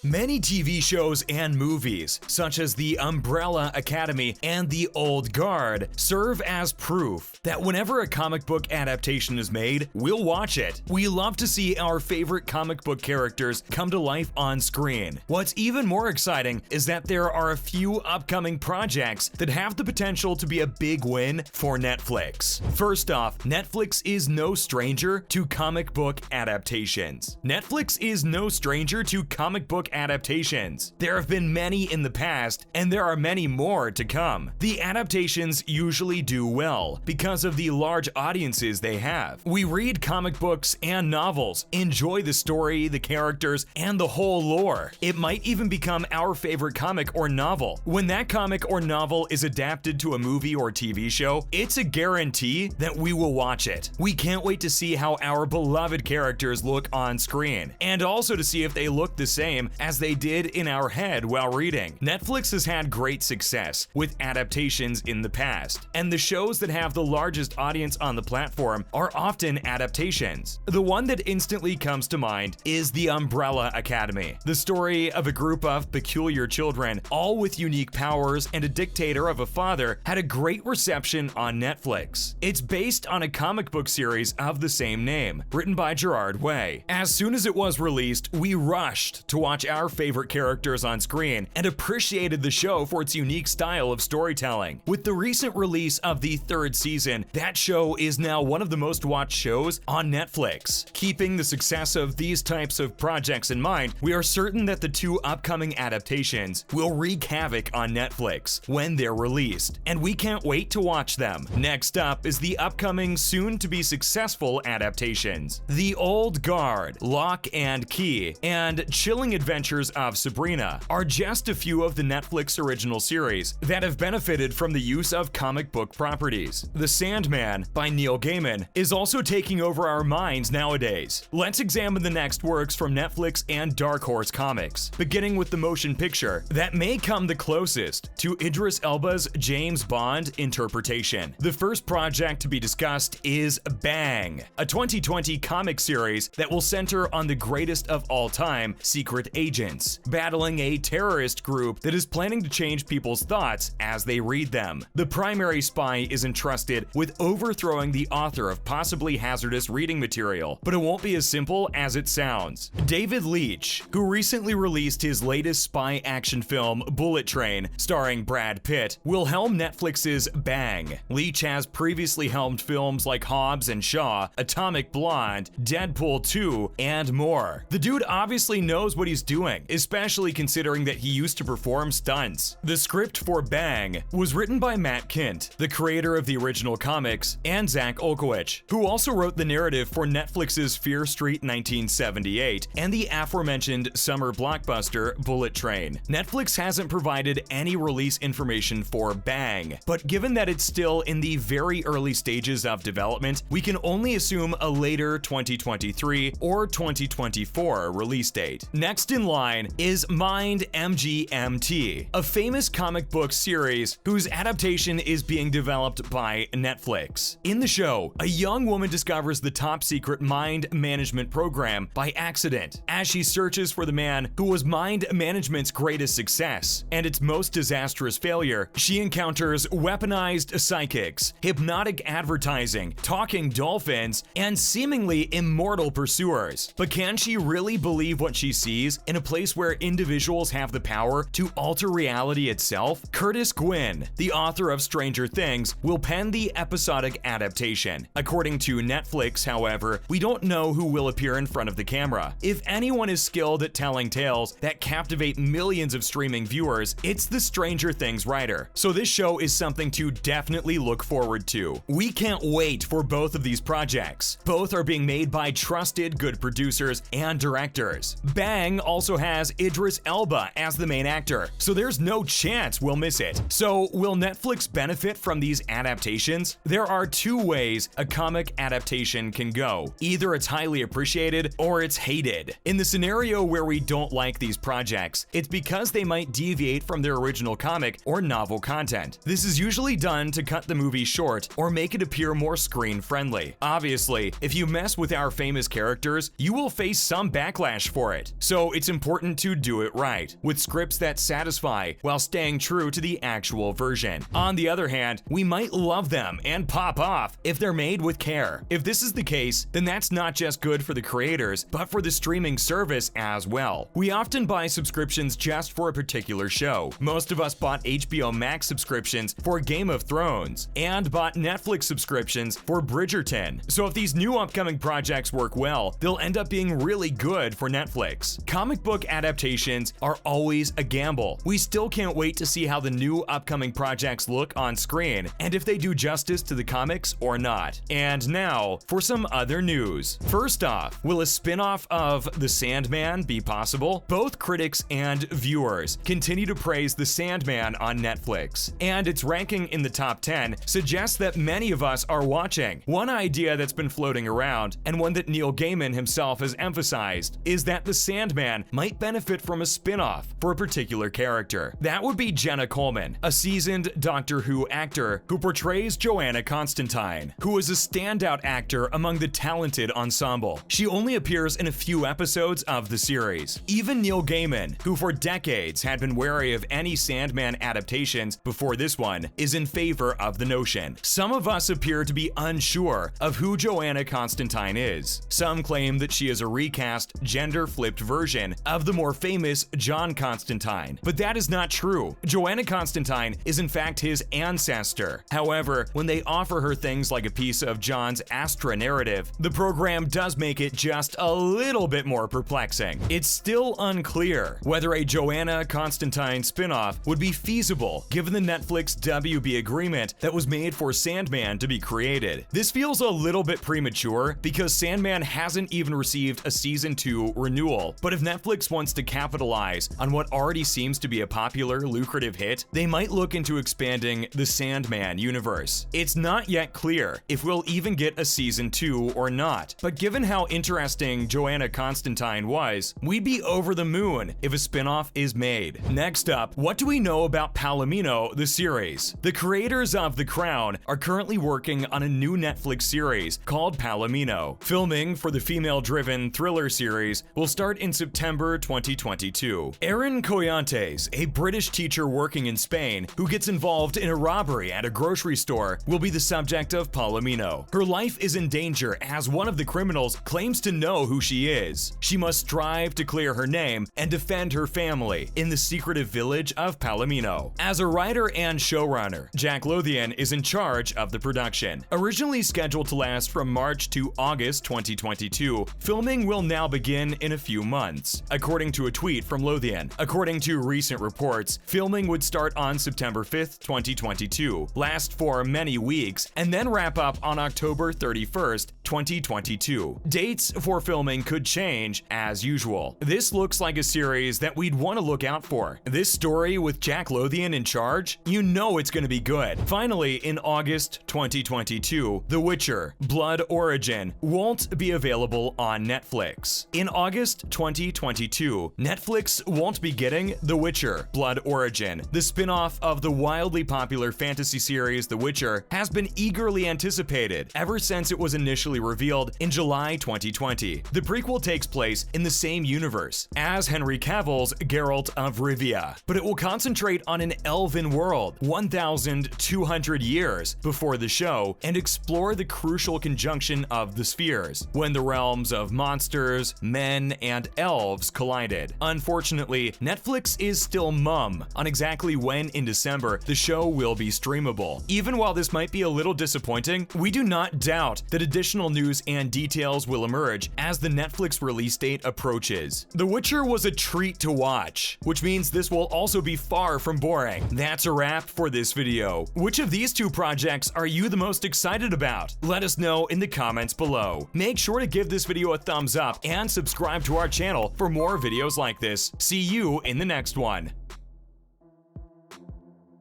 Many TV shows and movies, such as The Umbrella Academy and The Old Guard, serve as proof that whenever a comic book adaptation is made, we'll watch it. We love to see our favorite comic book characters come to life on screen. What's even more exciting is that there are a few upcoming projects that have the potential to be a big win for Netflix. First off, Netflix is no stranger to comic book adaptations. Netflix is no stranger to comic book adaptations. There have been many in the past, and there are many more to come. The adaptations usually do well because of the large audiences they have. We read comic books and novels, enjoy the story, the characters, and the whole lore. It might even become our favorite comic or novel. When that comic or novel is adapted to a movie or TV show, it's a guarantee that we will watch it. We can't wait to see how our beloved characters look on screen, and also to see if they look the same as they did in our head while reading. Netflix has had great success with adaptations in the past, and the shows that have the largest audience on the platform are often adaptations. The one that instantly comes to mind is The Umbrella Academy, the story of a group of peculiar children, all with unique powers and a dictator of a father, had a great reception on Netflix. It's based on a comic book series of the same name, written by Gerard Way. As soon as it was released, we rushed to watch our favorite characters on screen and appreciated the show for its unique style of storytelling. With the recent release of the third season, that show is now one of the most watched shows on Netflix. Keeping the success of these types of projects in mind, we are certain that the two upcoming adaptations will wreak havoc on Netflix when they're released, and we can't wait to watch them. Next up is the upcoming soon-to-be successful adaptations. The Old Guard, Lock and Key, and Chilling Adventures of Sabrina are just a few of the Netflix original series that have benefited from the use of comic book properties. The Sandman by Neil Gaiman is also taking over our minds nowadays. Let's examine the next works from Netflix and Dark Horse Comics, beginning with the motion picture that may come the closest to Idris Elba's James Bond interpretation. The first project to be discussed is Bang, a 2020 comic series that will center on the greatest of all time secret agents battling a terrorist group that is planning to change people's thoughts as they read them. The primary spy is entrusted with overthrowing the author of possibly hazardous reading material, but it won't be as simple as it sounds. David Leitch, who recently released his latest spy action film Bullet Train, starring Brad Pitt, will helm Netflix's Bang. Leitch has previously helmed films like Hobbs and Shaw, Atomic Blonde, Deadpool 2, and more. The dude obviously knows what he's doing, especially considering that he used to perform stunts. The script for Bang was written by Matt Kindt, the creator of the original comics, and Zach Olkowicz, who also wrote the narrative for Netflix's Fear Street 1978 and the aforementioned summer blockbuster Bullet Train. Netflix hasn't provided any release information for Bang, but given that it's still in the very early stages of development, we can only assume a later 2023 or 2024 release date. Next in line is Mind MGMT, a famous comic book series whose adaptation is being developed by Netflix. In the show, a young woman discovers the top secret mind management program by accident. As she searches for the man who was mind management's greatest success and its most disastrous failure, she encounters weaponized psychics, hypnotic advertising, talking dolphins, and seemingly immortal pursuers. But can she really believe what she sees in a place where individuals have the power to alter reality itself? Curtis Gwynn, the author of Stranger Things, will pen the episodic adaptation. According to Netflix, however, we don't know who will appear in front of the camera. If anyone is skilled at telling tales that captivate millions of streaming viewers, it's the Stranger Things writer. So this show is something to definitely look forward to. We can't wait for both of these projects. Both are being made by trusted good producers and directors. Bang also has Idris Elba as the main actor, so there's no chance we'll miss it. So will Netflix benefit from these adaptations? There are two ways a comic adaptation can go. Either it's highly appreciated or it's hated. In the scenario where we don't like these projects, it's because they might deviate from their original comic or novel content. This is usually done to cut the movie short or make it appear more screen-friendly. Obviously, if you mess with our famous characters, you will face some backlash for it. So it's it's important to do it right, with scripts that satisfy while staying true to the actual version. On the other hand, we might love them and pop off if they're made with care. If this is the case, then that's not just good for the creators, but for the streaming service as well. We often buy subscriptions just for a particular show. Most of us bought HBO Max subscriptions for Game of Thrones and bought Netflix subscriptions for Bridgerton. So if these new upcoming projects work well, they'll end up being really good for Netflix. Comic book adaptations are always a gamble. We still can't wait to see how the new upcoming projects look on screen and if they do justice to the comics or not. And now for some other news. First off, will a spin-off of The Sandman be possible? Both critics and viewers continue to praise The Sandman on Netflix, and its ranking in the top 10 suggests that many of us are watching. One idea that's been floating around, and one that Neil Gaiman himself has emphasized, is that The Sandman might benefit from a spin-off for a particular character. That would be Jenna Coleman, a seasoned Doctor Who actor who portrays Joanna Constantine, who is a standout actor among the talented ensemble. She only appears in a few episodes of the series. Even Neil Gaiman, who for decades had been wary of any Sandman adaptations before this one, is in favor of the notion. Some of us appear to be unsure of who Joanna Constantine is. Some claim that she is a recast, gender-flipped version of the more famous John Constantine, but that is not true. Joanna Constantine is in fact his ancestor. However, when they offer her things like a piece of John's Astra narrative, the program does make it just a little bit more perplexing. It's still unclear whether a Joanna Constantine spin-off would be feasible given the Netflix WB agreement that was made for Sandman to be created. This feels a little bit premature because Sandman hasn't even received a season 2 renewal, but if Netflix wants to capitalize on what already seems to be a popular, lucrative hit, they might look into expanding the Sandman universe. It's not yet clear if we'll even get a season 2 or not, but given how interesting Joanna Constantine was, we'd be over the moon if a spin-off is made. Next up, what do we know about Palomino, the series? The creators of The Crown are currently working on a new Netflix series called Palomino. Filming for the female-driven thriller series will start in September 2022. Erin Coyantes, a British teacher working in Spain who gets involved in a robbery at a grocery store, will be the subject of Palomino. Her life is in danger as one of the criminals claims to know who she is. She must strive to clear her name and defend her family in the secretive village of Palomino. As a writer and showrunner, Jack Lothian is in charge of the production. Originally scheduled to last from March to August 2022, filming will now begin in a few months, according to a tweet from Lothian. According to recent reports, filming would start on September 5th, 2022, last for many weeks, and then wrap up on October 31st, 2022. Dates for filming could change as usual. This looks like a series that we'd want to look out for. This story with Jack Lothian in charge, you know it's going to be good. Finally, in August 2022, The Witcher: Blood Origin won't be available on Netflix. In August 2022, Netflix won't be getting The Witcher: Blood Origin. The spin-off of the wildly popular fantasy series The Witcher has been eagerly anticipated ever since it was initially revealed in July 2020. The prequel takes place in the same universe as Henry Cavill's Geralt of Rivia, but it will concentrate on an elven world 1,200 years before the show and explore the crucial conjunction of the spheres when the realms of monsters, men, and elves collided. Unfortunately, Netflix is still mum on exactly when in December the show will be streamable. Even while this might be a little disappointing, we do not doubt that additional news and details will emerge as the Netflix release date approaches. The Witcher was a treat to watch, which means this will also be far from boring. That's a wrap for this video. Which of these two projects are you the most excited about? Let us know in the comments below. Make sure to give this video a thumbs up and subscribe to our channel for more videos like this. See you in the next one.